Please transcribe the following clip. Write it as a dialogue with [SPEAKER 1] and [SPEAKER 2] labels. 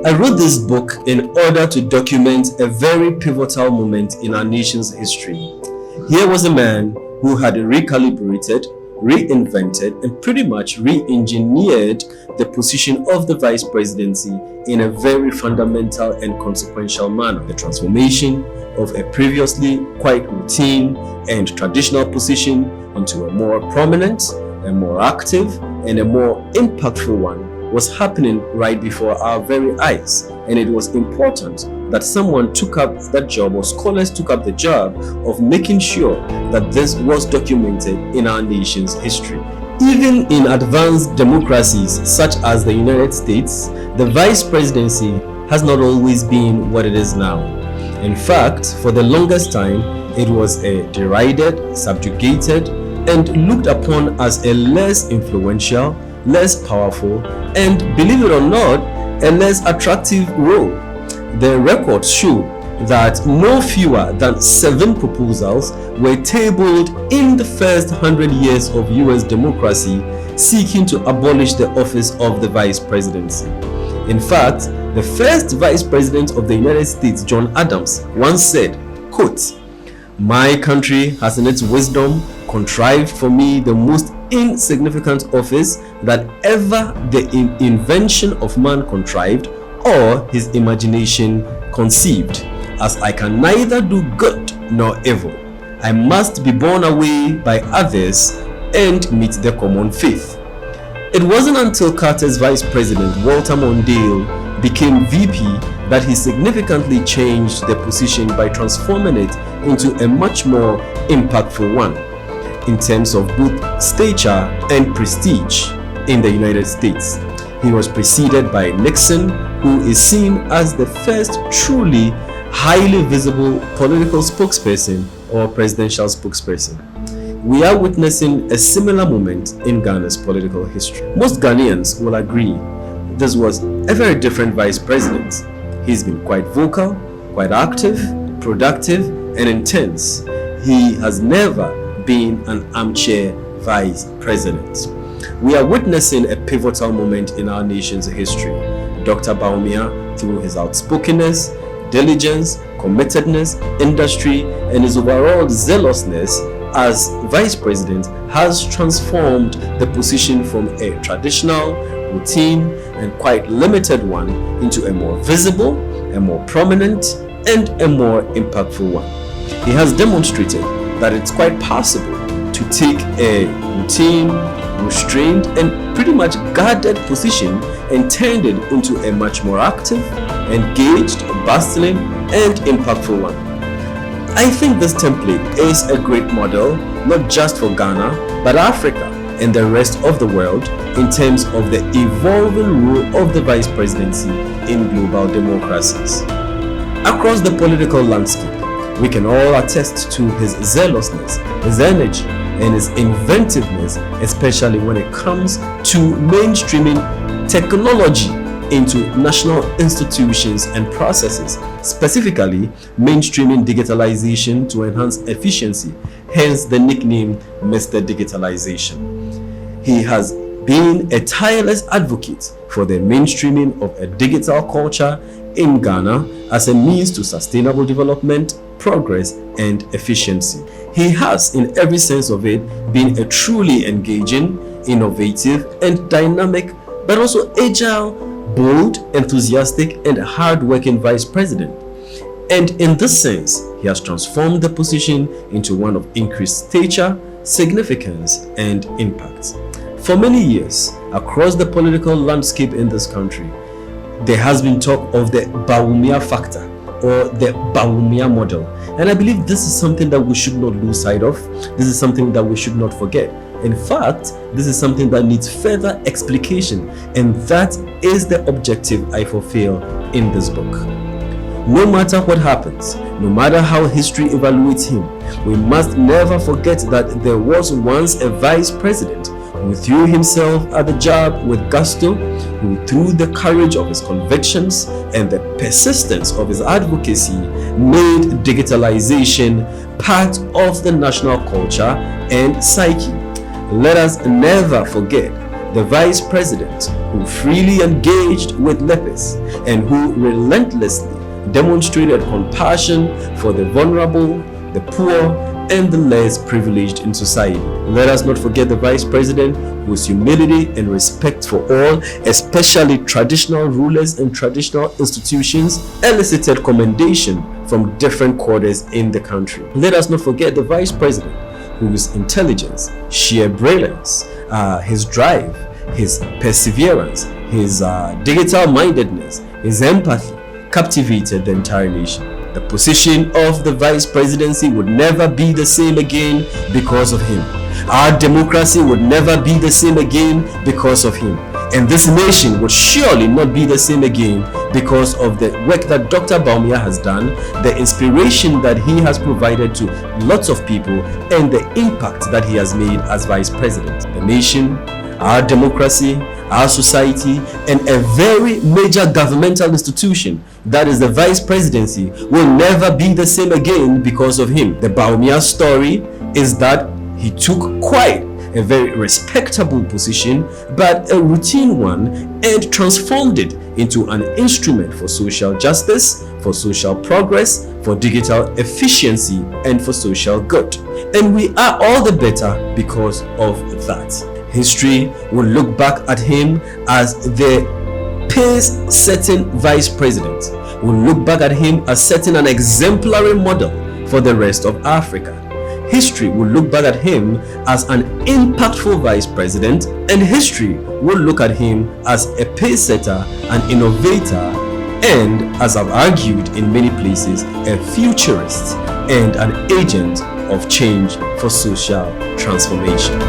[SPEAKER 1] I wrote this book in order to document a very pivotal moment in our nation's history. Here was a man who had recalibrated, reinvented, and pretty much re-engineered the position of the vice presidency in a very fundamental and consequential manner. The transformation of a previously quite routine and traditional position into a more prominent, a more active, and a more impactful one was happening right before our very eyes, and it was important that someone took up that job, or scholars took up the job of making sure that this was documented in our nation's history. Even in advanced democracies such as the United States, the vice presidency has not always been what it is now. In fact, for the longest time, it was a derided, subjugated, and looked upon as a less influential, less powerful, and believe it or not, a less attractive role. The records show that no fewer than 7 proposals were tabled in the first 100 years of US democracy seeking to abolish the office of the vice presidency. In fact, the first vice president of the United States, John Adams, once said, quote, "My country has in its wisdom contrived for me the most insignificant office that ever the invention of man contrived or his imagination conceived. As I can neither do good nor evil, I must be borne away by others and meet the common fate." It wasn't until Carter's vice president, Walter Mondale, became VP that he significantly changed the position by transforming it into a much more impactful one in terms of both stature and prestige in the United States. He was preceded by Nixon, who is seen as the first truly highly visible political spokesperson or presidential spokesperson. We are witnessing a similar moment in Ghana's political history. Most Ghanaians will agree this was a very different vice president. He's been quite vocal, quite active, productive, and intense. He has never been an armchair vice president. We are witnessing a pivotal moment in our nation's history. Dr. Bawumia, through his outspokenness, diligence, committedness, industry, and his overall zealousness as vice president, has transformed the position from a traditional, routine, and quite limited one into a more visible, a more prominent, and a more impactful one. He has demonstrated that it's quite possible to take a routine, restrained, and pretty much guarded position and turn it into a much more active, engaged, bustling, and impactful one. I think this template is a great model, not just for Ghana, but Africa and the rest of the world in terms of the evolving role of the vice presidency in global democracies. Across the political landscape, we can all attest to his zealousness, his energy, and his inventiveness, especially when it comes to mainstreaming technology into national institutions and processes, specifically mainstreaming digitalization to enhance efficiency, hence the nickname Mr. Digitalization. He has been a tireless advocate for the mainstreaming of a digital culture in Ghana as a means to sustainable development, progress, and efficiency. He has, in every sense of it, been a truly engaging, innovative, and dynamic, but also agile, bold, enthusiastic, and hard-working vice president. And in this sense, he has transformed the position into one of increased stature, significance, and impact. For many years, across the political landscape in this country, there has been talk of the Bawumia factor or the Bawumia model. And I believe this is something that we should not lose sight of. This is something that we should not forget. In fact, this is something that needs further explication, and that is the objective I fulfill in this book. No matter what happens, no matter how history evaluates him, we must never forget that there was once a vice president who threw himself at the job with gusto, who through the courage of his convictions and the persistence of his advocacy made digitalization part of the national culture and psyche. Let us never forget the vice president who freely engaged with lepers and who relentlessly demonstrated compassion for the vulnerable, the poor, and the less privileged in society. Let us not forget the vice president whose humility and respect for all, especially traditional rulers and traditional institutions, elicited commendation from different quarters in the country. Let us not forget the vice president whose intelligence, sheer brilliance, his drive, his perseverance, his digital mindedness, his empathy captivated the entire nation. The position of the vice presidency would never be the same again because of him. Our democracy would never be the same again because of him. And this nation would surely not be the same again because of the work that Dr. Bawumia has done, the inspiration that he has provided to lots of people, and the impact that he has made as vice president. The nation, our democracy, our society, and a very major governmental institution, that is the vice presidency, will never be the same again because of him. The Bawumia story is that he took quite a very respectable position, but a routine one, and transformed it into an instrument for social justice, for social progress, for digital efficiency, and for social good. And we are all the better because of that. History will look back at him as the pace-setting vice president. We'll look back at him as setting an exemplary model for the rest of Africa. History will look back at him as an impactful vice president, and history will look at him as a pace-setter, an innovator, and, as I've argued in many places, a futurist and an agent of change for social transformation.